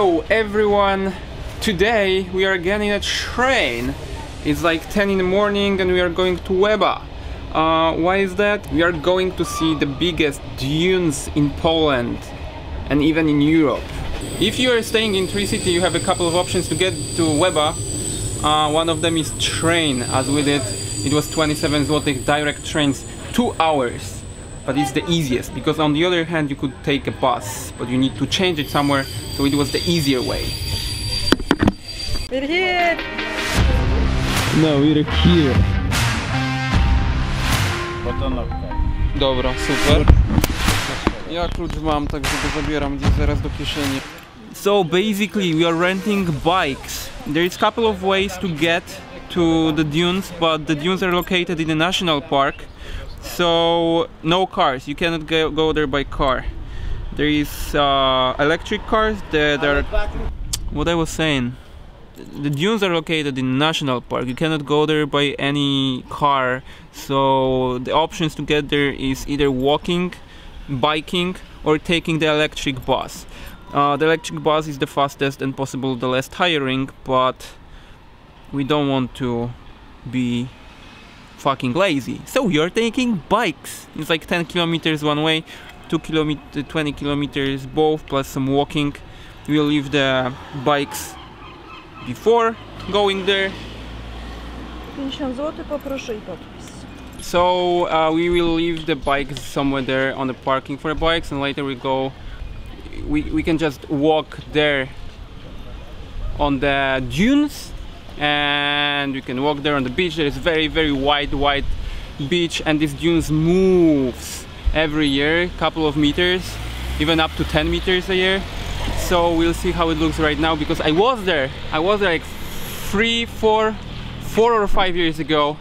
Hello everyone! Today we are getting a train. It's like 10 in the morning and we are going to Łeba. Why is that? We are going to see the biggest dunes in Poland and even in Europe. If you are staying in TURCJI, you have a couple of options to get to Łeba. One of them is train, as we did. It was 27 zł direct trains, 2 hours. But it's the easiest, because on the other hand you could take a bus, but you need to change it somewhere, so it was the easier way. We're here! No, we're here. Dobra, super. Ja klucz mam, także go zabieram gdzieś zaraz do kieszeni. So basically we are renting bikes. There is a couple of ways to get to the dunes, but the dunes are located in the national park. So no cars, you cannot go there by car. There is electric cars that are... What I was saying, the dunes are located in national park, you cannot go there by any car. So the options to get there is either walking, biking, or taking the electric bus. The electric bus is the fastest and possible the less tiring, but we don't want to be fucking lazy, so we are taking bikes. It's like 10 kilometers one way, 20 kilometers both, plus some walking. We'll leave the bikes before going there. 50 zł, poproszę i podpis. So we will leave the bikes somewhere there on the parking for the bikes, and later we go. We can just walk there on the dunes, and you can walk there on the beach. There is very wide beach, and this dunes moves every year, couple of meters, even up to 10 meters a year. So we'll see how it looks right now, because I was there like 4 or 5 years ago,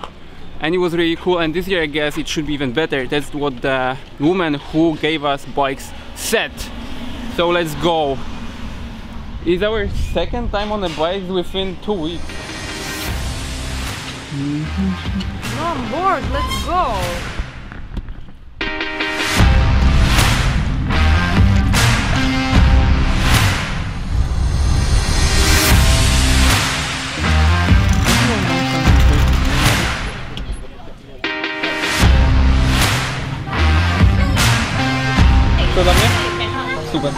and it was really cool. And this year I guess it should be even better. That's what the woman who gave us bikes said. So let's go. It's our second time on the bike within 2 weeks. No, I'm bored, let's go! Co dla mnie? Super.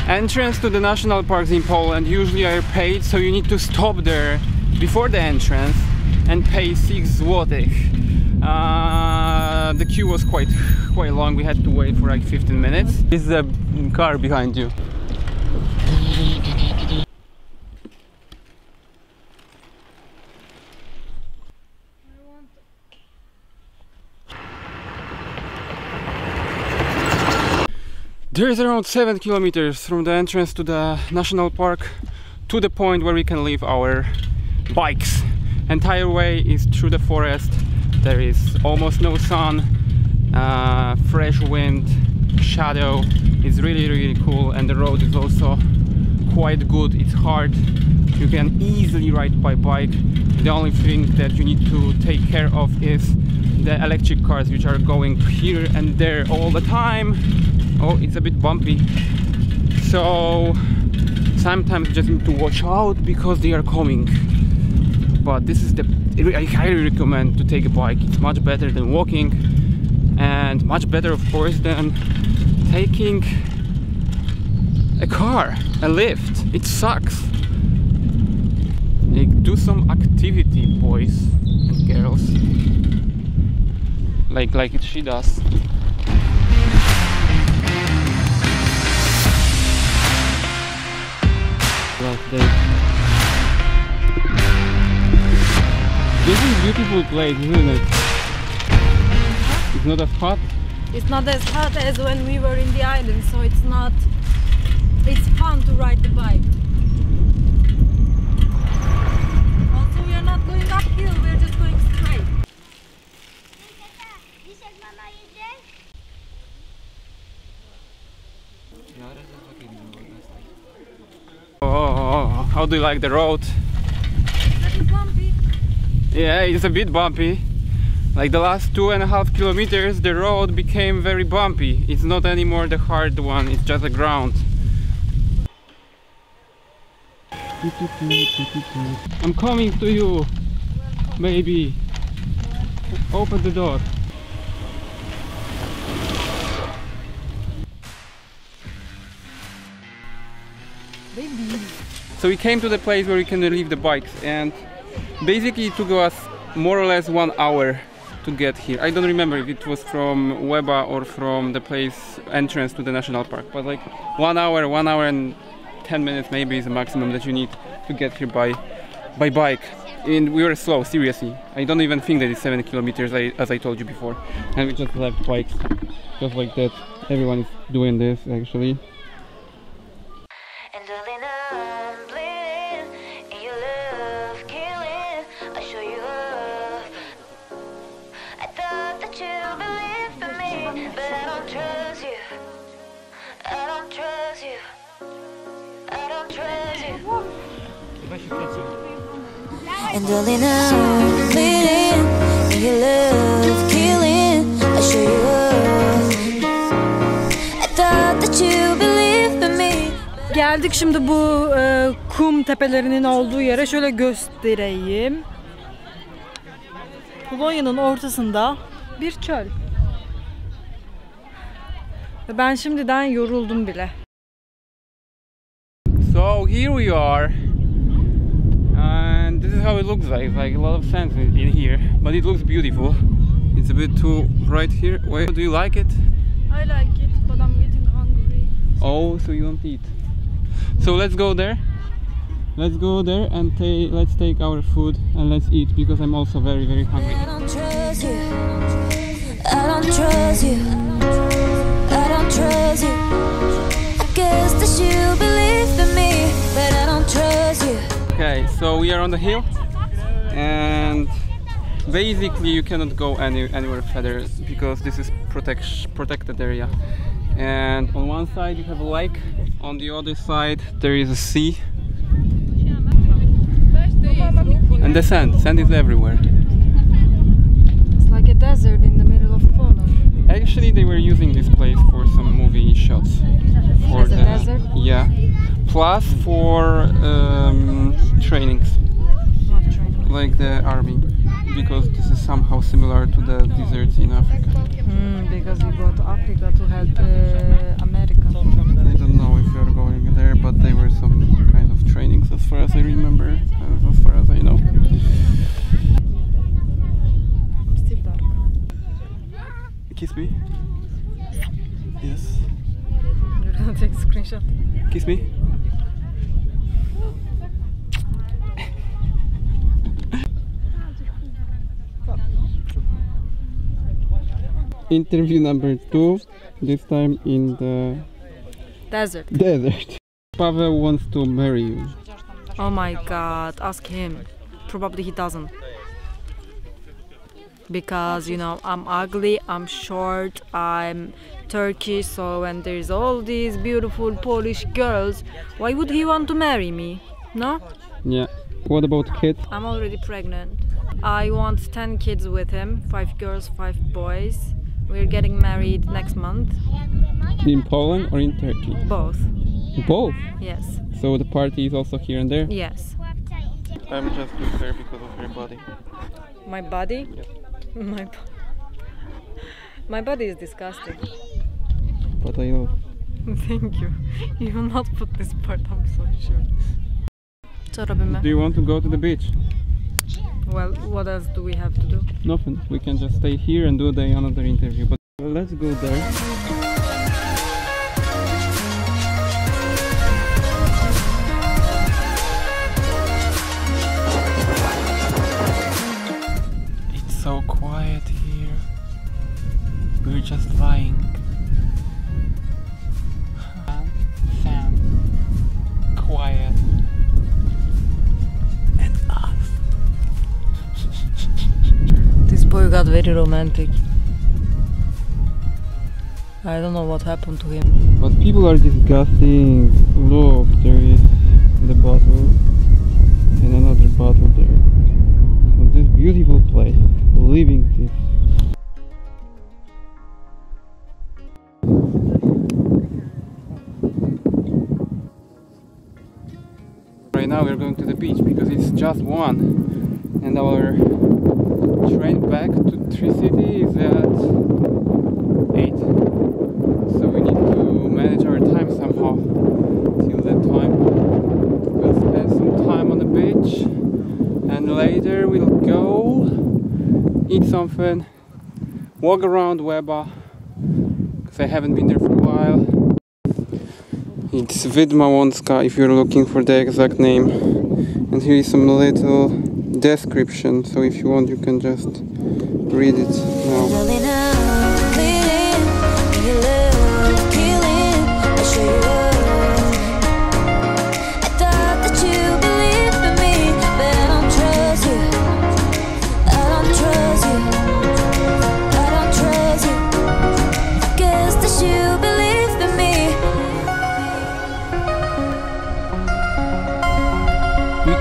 Entrance to the national parks in Poland usually are paid, so you need to stop there before the entrance and pay 6 zł. The queue was quite long. We had to wait for like 15 minutes. This is a car behind you. There is around 7 kilometers from the entrance to the national park to the point where we can leave our bikes. Entire way is through the forest. There is almost no sun, fresh wind, shadow. It's really cool, and the road is also quite good. It's hard. You can easily ride by bike. The only thing that you need to take care of is the electric cars, which are going here and there all the time. Oh, it's a bit bumpy, so sometimes you just need to watch out because they are coming. But this is I highly recommend to take a bike. It's much better than walking, and much better of course than taking a car, a lift. It sucks. Like, do some activity, boys and girls, like she does. This is a beautiful place, isn't it? It's not as hot? It's not as hot as when we were in the island, so it's fun to ride the bike. Also, we are not going uphill, we are just going straight. Oh, how do you like the road? It's a bit bumpy. Yeah, it's a bit bumpy. Like the last 2.5 kilometers, the road became very bumpy. It's not anymore the hard one, it's just the ground. I'm coming to you, baby. Open the door. Baby. So we came to the place where we can leave the bikes, and basically it took us more or less 1 hour to get here. I don't remember if it was from Łeba or from the place entrance to the national park, but like 1 hour and 10 minutes maybe is the maximum that you need to get here by bike. And we were slow, seriously. I don't even think that it's 7 kilometers as I told you before. And we just left bikes just like that. Everyone is doing this actually. And darling, I'm bleeding, and your love killing. I show you love. I thought that you believed in me. Geldik şimdi bu kum tepelerinin olduğu yere, şöyle göstereyim. Polonya'nın ortasında bir çöl. Ve ben şimdiden yoruldum bile. So here we are. And this is how it looks like a lot of sand in here, but it looks beautiful. It's a bit too bright here. Wait, do you like it? I like it, but I'm getting hungry. Oh, so you won't eat. So let's go there. Let's go there and let's take our food and let's eat, because I'm also very, very hungry. I don't trust you. I don't trust you. I don't trust you. I guess that you believe in me, but I don't trust you. Okay, so we are on the hill, and basically you cannot go anywhere further because this is protected area. And on one side you have a lake, on the other side there is a sea, and the sand is everywhere. It's like a desert in the middle of Poland. Actually, they were using this place for some movie shots. For As a desert? Yeah. Plus for trainings. What training? Like the army. Because this is somehow similar to the deserts in Africa. Because you go to Africa to help America. I don't know if you're going there, but they were some kind of trainings as far as I remember, as far as I know. Still dark. Kiss me. Yes. You're gonna take a screenshot. Kiss me. Interview number 2, this time in the Desert. desert. Paweł wants to marry you. Oh my god, ask him. Probably he doesn't. Because, you know, I'm ugly, I'm short, I'm Turkish, so when there's all these beautiful Polish girls, why would he want to marry me? No? Yeah. What about kids? I'm already pregnant. I want 10 kids with him, 5 girls, 5 boys. We're getting married next month. In Poland or in Turkey? Both. Both? Yes. So the party is also here and there? Yes. I'm just with her because of her body. My body? Yes. My body is disgusting. But I know. Thank you. You will not put this part, I'm so sure. Co robimy? Do you want to go to the beach? Well, what else do we have to do? Nothing. We can just stay here and do another interview. But let's go there. It's so quiet here. We're just lying. Sand. Quiet. This boy got very romantic. I don't know what happened to him. But people are disgusting. Look, there is the bottle and another bottle there. So this beautiful place, leaving this right now we're going to the beach because it's just 1 and our train back to TURCJI is at 8. So we need to manage our time somehow till that time. We'll spend some time on the beach and later we'll go eat something, walk around Łeba because I haven't been there for a while. It's Wydmałącka if you're looking for the exact name, and here is some little description, so if you want you can just read it now.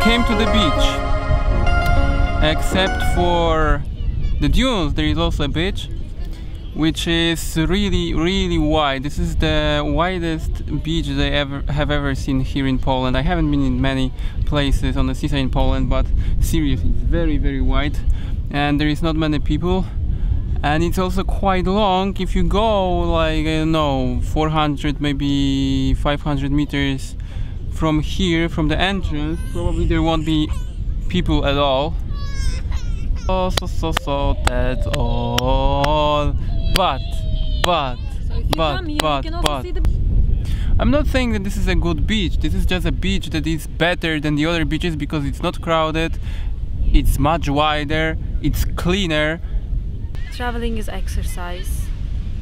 Came to the beach, except for the dunes. There is also a beach which is really wide. This is the widest beach that I have ever seen here in Poland. I haven't been in many places on the seaside in Poland, but seriously it's very wide and there is not many people, and it's also quite long. If you go like, I don't know, 400 maybe 500 meters from here, from the entrance, probably there won't be people at all. So that's all. But I'm not saying that this is a good beach. This is just a beach that is better than the other beaches because it's not crowded, it's much wider, it's cleaner. Traveling is exercise.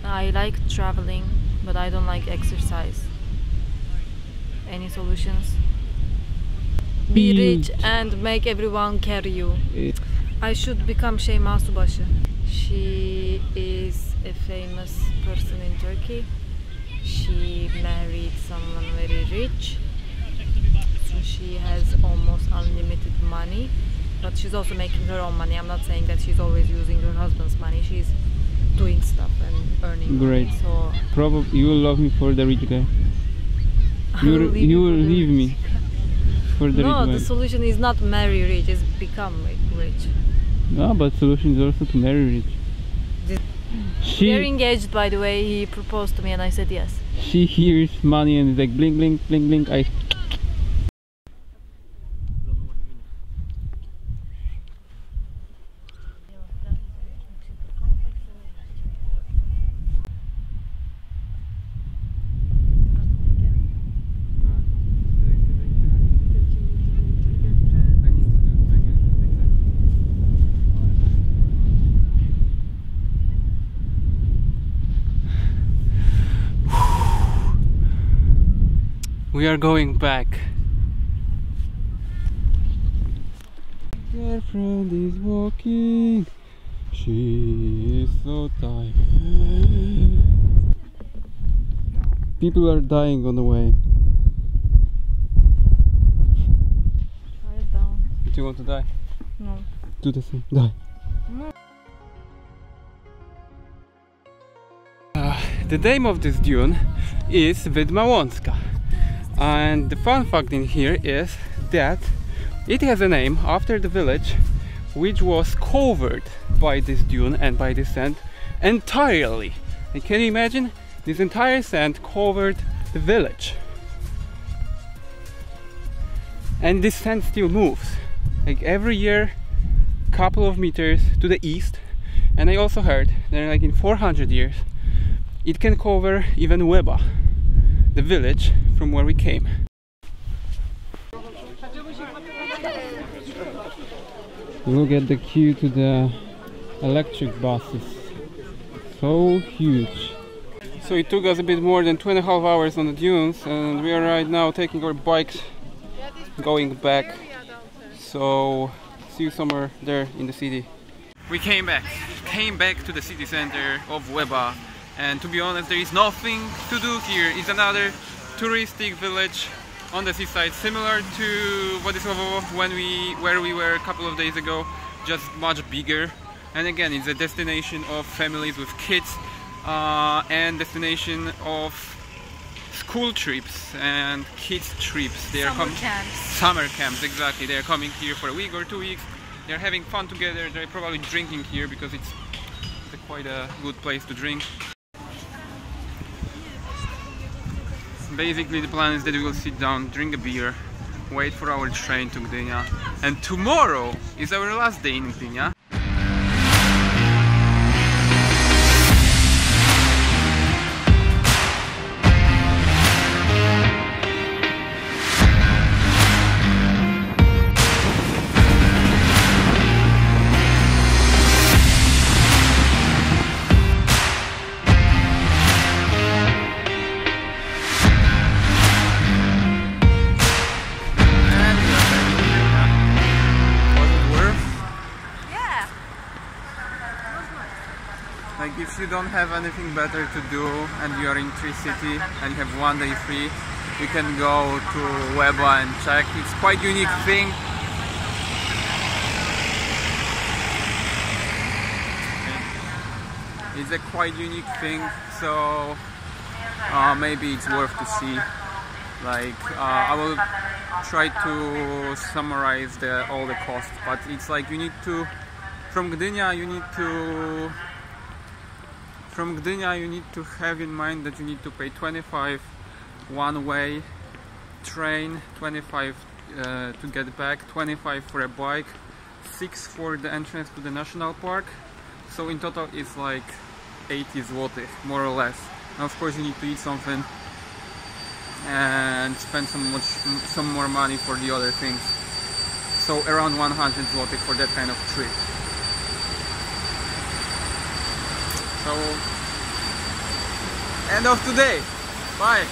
I like traveling, but I don't like exercise. Any solutions? Be rich and make everyone carry you. I should become Şeyma Subaşı. She is a famous person in Turkey. She married someone very rich, so she has almost unlimited money, but she's also making her own money. I'm not saying that she's always using her husband's money. She's doing stuff and earning Great. money. So probably you will love me for the rich guy. You will leave me for the rich guy. No, the solution is not marry rich, it's become rich. No, but solution is also to marry rich. We're engaged, by the way. He proposed to me and I said yes. She hears money and is like blink blink blink blink. We are going back. Girlfriend is walking. She is so tired. People are dying on the way. Quiet down. Do you want to die? No. Do the same. Die. No. The name of this dune is Wydmałącka. And the fun fact in here is that it has a name after the village which was covered by this dune and by the sand entirely. And can you imagine? This entire sand covered the village. And this sand still moves. Like every year, couple of meters to the east. And I also heard that like in 400 years, it can cover even Łeba, the village from where we came. Look at the queue to the electric buses. So huge. So it took us a bit more than 2.5 hours on the dunes, and we are right now taking our bikes going back. So see you somewhere there in the city. We came back to the city center of Łeba, and to be honest, there is nothing to do here. It's another touristic village on the seaside, similar to Władysławowo where we were a couple of days ago, just much bigger. And again, it's a destination of families with kids and destination of school trips and kids trips. They are Summer camps. Summer camps, exactly. They are coming here for a week or 2 weeks. They are having fun together. They're probably drinking here because it's quite a good place to drink. Basically the plan is that we will sit down, drink a beer, wait for our train to Gdynia, and tomorrow is our last day in Gdynia. Like if you don't have anything better to do and you are in TURCJI and you have 1 day free, you can go to Łeba and check. It's quite unique thing. It's a quite unique thing, so maybe it's worth to see. Like I will try to summarize all the costs, but it's like you need to, from Gdynia you need to have in mind that you need to pay 25 one-way train, 25 to get back, 25 for a bike, 6 for the entrance to the national park. So in total it's like 80 zł, more or less. Now of course you need to eat something and spend some more money for the other things. So around 100 zł for that kind of trip. So, end of today. Bye.